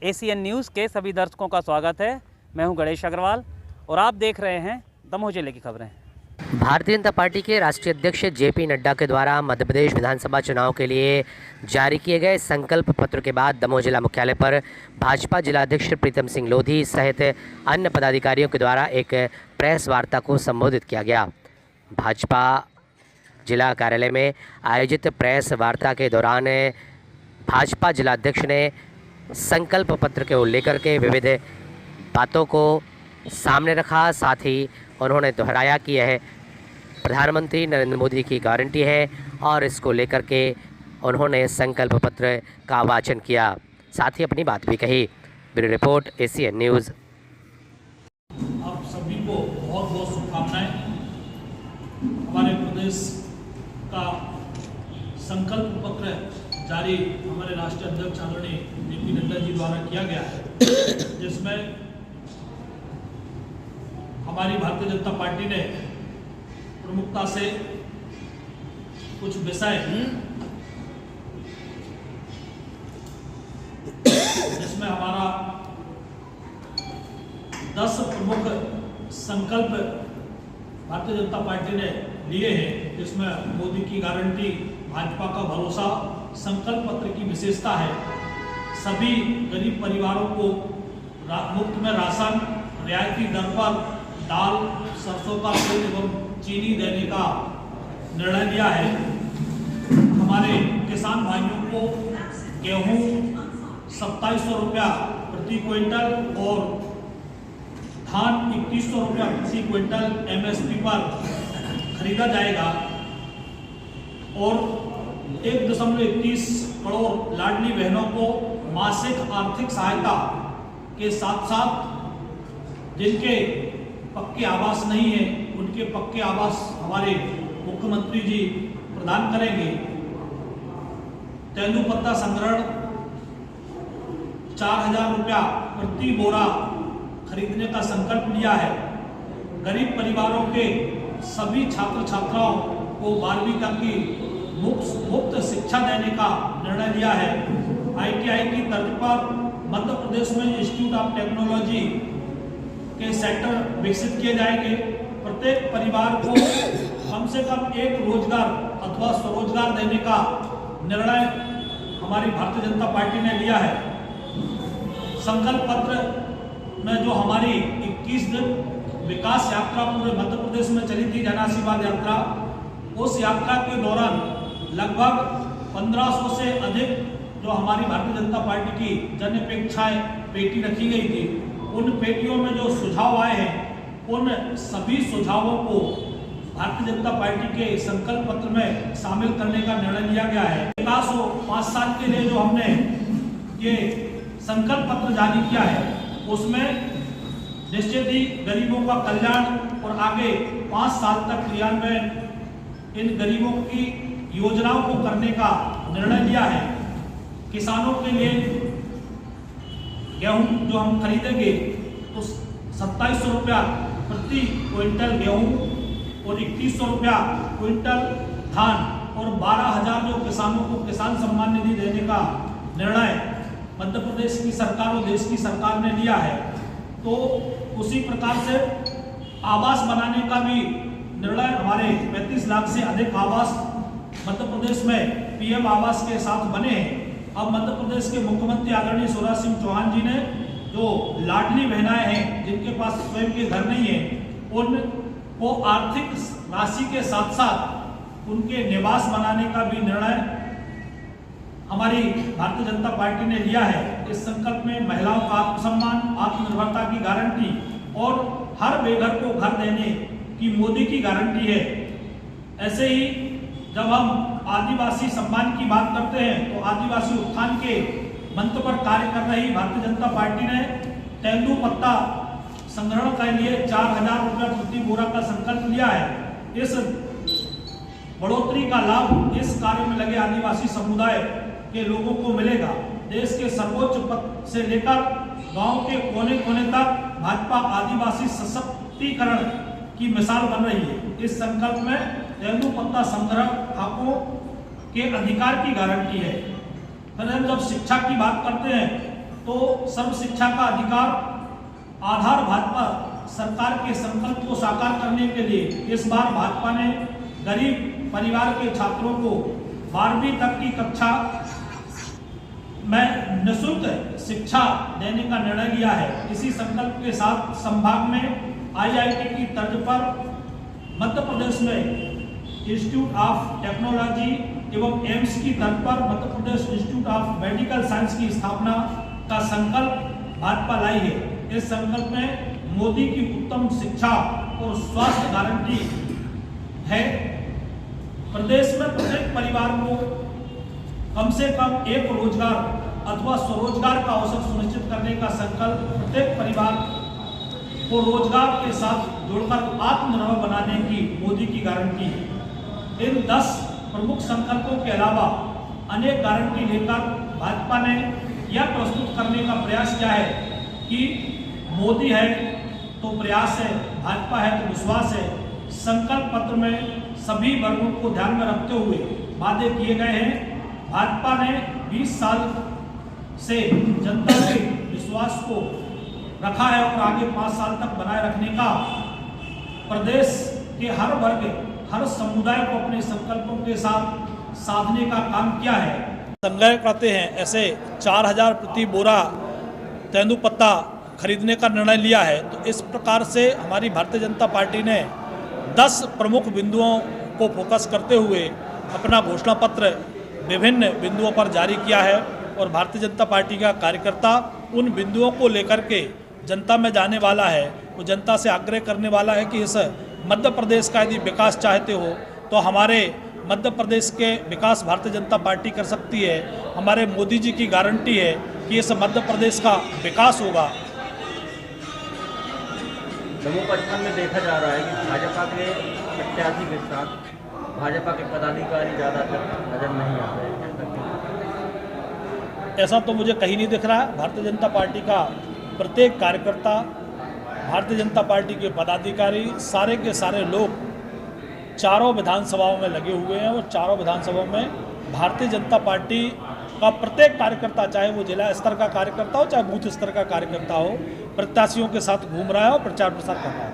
ACN news के सभी दर्शकों का स्वागत है। मैं हूं गणेश अग्रवाल और आप देख रहे हैं दमोह जिले की खबरें। भारतीय जनता पार्टी के राष्ट्रीय अध्यक्ष जेपी नड्डा के द्वारा मध्य प्रदेश विधानसभा चुनाव के लिए जारी किए गए संकल्प पत्र के बाद दमोह जिला मुख्यालय पर भाजपा जिला अध्यक्ष प्रीतम सिंह लोधी सहित अन्य पदाधिकारियों के द्वारा एक प्रेस वार्ता को संबोधित किया गया। भाजपा जिला कार्यालय में आयोजित प्रेस वार्ता के दौरान भाजपा जिला अध्यक्ष ने संकल्प पत्र को लेकर के विविध बातों को सामने रखा। साथ ही उन्होंने दोहराया कि यह प्रधानमंत्री नरेंद्र मोदी की गारंटी है और इसको लेकर के उन्होंने संकल्प पत्र का वाचन किया। साथ ही अपनी बात भी कही। Bureau report ACN news. आप सभी को बहुत बहुत शुभकामनाएं। हमारे प्रदेश का संकल्प पत्र जारी हमारे राष्ट्रीय अध्यक्ष आदरणीय जेपी नड्डा जी द्वारा किया गया है, जिसमें हमारी भारतीय जनता पार्टी ने प्रमुखता से कुछ विषय जिसमें हमारा 10 प्रमुख संकल्प भारतीय जनता पार्टी ने लिए हैं, जिसमें मोदी की गारंटी, भाजपा का भरोसा, संकल्प पत्र की विशेषता है सभी गरीब परिवारों को मुफ्त में राशन, रियायती दर पर दाल, सरसों का तेल एवं चीनी देने का निर्णय लिया है। हमारे किसान भाइयों को गेहूं 2700 रुपया प्रति क्विंटल और धान 2100 रुपया प्रति क्विंटल एमएसपी पर खरीदा जाएगा और 1.31 करोड़ लाडली बहनों को मासिक आर्थिक सहायता के साथ साथ जिनके पक्के आवास नहीं है उनके पक्के आवास हमारे मुख्यमंत्री जी प्रदान करेंगे। तेंदूपत्ता संग्रहण 4000 रुपया प्रति बोरा खरीदने का संकल्प लिया है। गरीब परिवारों के सभी छात्र छात्राओं को 12वीं तक की मुफ्त शिक्षा देने का निर्णय लिया है। आईटीआई की तर्ज पर मध्य प्रदेश में इंस्टीट्यूट ऑफ टेक्नोलॉजी के सेक्टर विकसित किए जाएंगे। प्रत्येक परिवार को कम से कम एक रोजगार अथवा स्वरोजगार देने का निर्णय हमारी भारतीय जनता पार्टी ने लिया है। संकल्प पत्र में जो हमारी 21 दिन विकास यात्रा पूरे मध्य प्रदेश में चली थी, जन आशीर्वाद यात्रा, उस यात्रा के दौरान लगभग 1500 से अधिक जो हमारी भारतीय जनता पार्टी की जन अपेक्षाएं पेटी रखी गई थी, उन पेटियों में जो सुझाव आए हैं उन सभी सुझावों को भारतीय जनता पार्टी के संकल्प पत्र में शामिल करने का निर्णय लिया गया है। विकास हो 5 साल के लिए जो हमने ये संकल्प पत्र जारी किया है, उसमें निश्चित ही गरीबों का कल्याण और आगे 5 साल तक क्रियान्वयन इन गरीबों की योजनाओं को करने का निर्णय लिया है। किसानों के लिए गेहूं जो हम खरीदेंगे तो 2700 रुपया प्रति क्विंटल गेहूं और 2100 रुपया क्विंटल धान और 12000 जो किसानों को किसान सम्मान निधि देने का निर्णय मध्य प्रदेश की सरकार और देश की सरकार ने लिया है। तो उसी प्रकार से आवास बनाने का भी निर्णय, हमारे 35 लाख से अधिक आवास मध्य प्रदेश में पीएम आवास के साथ बने हैं। अब मध्य प्रदेश के मुख्यमंत्री आदरणीय शिवराज सिंह चौहान जी ने जो लाडली बहनाएं हैं जिनके पास स्वयं के घर नहीं है, उनको आर्थिक राशि के साथ साथ उनके निवास बनाने का भी निर्णय हमारी भारतीय जनता पार्टी ने लिया है। इस संकल्प में महिलाओं का आत्मसम्मान, आत्मनिर्भरता की गारंटी और हर बेघर को घर देने की मोदी की गारंटी है। ऐसे ही जब हम आदिवासी सम्मान की बात करते हैं तो आदिवासी उत्थान के मंत्र पर कार्य कर रही भारतीय जनता पार्टी ने तेंदूपत्ता संग्रहण के लिए 4000 रुपया प्रति बोरा का संकल्प लिया है। इस बढ़ोतरी का लाभ इस कार्य में लगे आदिवासी समुदाय के लोगों को मिलेगा। देश के सर्वोच्च पद से लेकर गांव के कोने कोने तक भाजपा आदिवासी सशक्तिकरण की मिसाल बन रही है। इस संकल्प में तेंदूपत्ता संग्रह हकों के अधिकार की गारंटी है। फिर हम जब शिक्षा की बात करते हैं तो सर्व शिक्षा का अधिकार आधार भाजपा सरकार के संकल्प को साकार करने के लिए इस बार भाजपा ने गरीब परिवार के छात्रों को 12वीं तक की कक्षा में निःशुल्क शिक्षा देने का निर्णय लिया है। इसी संकल्प के साथ संभाग में IIT की तर्ज पर मध्य प्रदेश में इंस्टीट्यूट ऑफ टेक्नोलॉजी एवं एम्स की तर्ज पर Madhya Pradesh institute of medical science की स्थापना का संकल्प भाजपा लाई है। इस संकल्प में मोदी की उत्तम शिक्षा और स्वास्थ्य गारंटी है। प्रदेश में प्रत्येक परिवार को कम से कम एक रोजगार अथवा स्वरोजगार का अवसर सुनिश्चित करने का संकल्प प्रत्येक परिवार को रोजगार के साथ जोड़कर आत्मनिर्भर बनाने की मोदी की गारंटी है। इन 10 प्रमुख संकल्पों के अलावा अनेक गारंटी लेकर भाजपा ने यह प्रस्तुत करने का प्रयास किया है कि मोदी है तो प्रयास है, भाजपा है तो विश्वास है। संकल्प पत्र में सभी वर्गों को ध्यान में रखते हुए वादे किए गए हैं। भाजपा ने 20 साल से जनता के विश्वास को रखा है और आगे 5 साल तक बनाए रखने का प्रदेश के हर वर्ग, हर समुदाय को अपने संकल्पों के साथ साधने का काम किया है। संग्रह करते हैं ऐसे 4000 प्रति बोरा तेंदुपत्ता खरीदने का निर्णय लिया है। तो इस प्रकार से हमारी भारतीय जनता पार्टी ने 10 प्रमुख बिंदुओं को फोकस करते हुए अपना घोषणा पत्र विभिन्न बिंदुओं पर जारी किया है और भारतीय जनता पार्टी का कार्यकर्ता उन बिंदुओं को लेकर के जनता में जाने वाला है। वो जनता से आग्रह करने वाला है कि इस मध्य प्रदेश का यदि विकास चाहते हो तो हमारे मध्य प्रदेश के विकास भारतीय जनता पार्टी कर सकती है। हमारे मोदी जी की गारंटी है कि इस मध्य प्रदेश का विकास होगा। जम्मू कश्मीर में देखा जा रहा है कि भाजपा के प्रत्याशी के साथ भाजपा के पदाधिकारी ज़्यादातर नजर नहीं आ रहे हैं। ऐसा तो मुझे कहीं नहीं दिख रहा है। भारतीय जनता पार्टी का प्रत्येक कार्यकर्ता, भारतीय जनता पार्टी के पदाधिकारी, सारे के सारे लोग चारों विधानसभाओं में लगे हुए हैं और चारों विधानसभाओं में भारतीय जनता पार्टी का प्रत्येक कार्यकर्ता, चाहे वो जिला स्तर का कार्यकर्ता हो चाहे बूथ स्तर का कार्यकर्ता हो, प्रत्याशियों के साथ घूम रहा है और प्रचार प्रसार कर रहा है।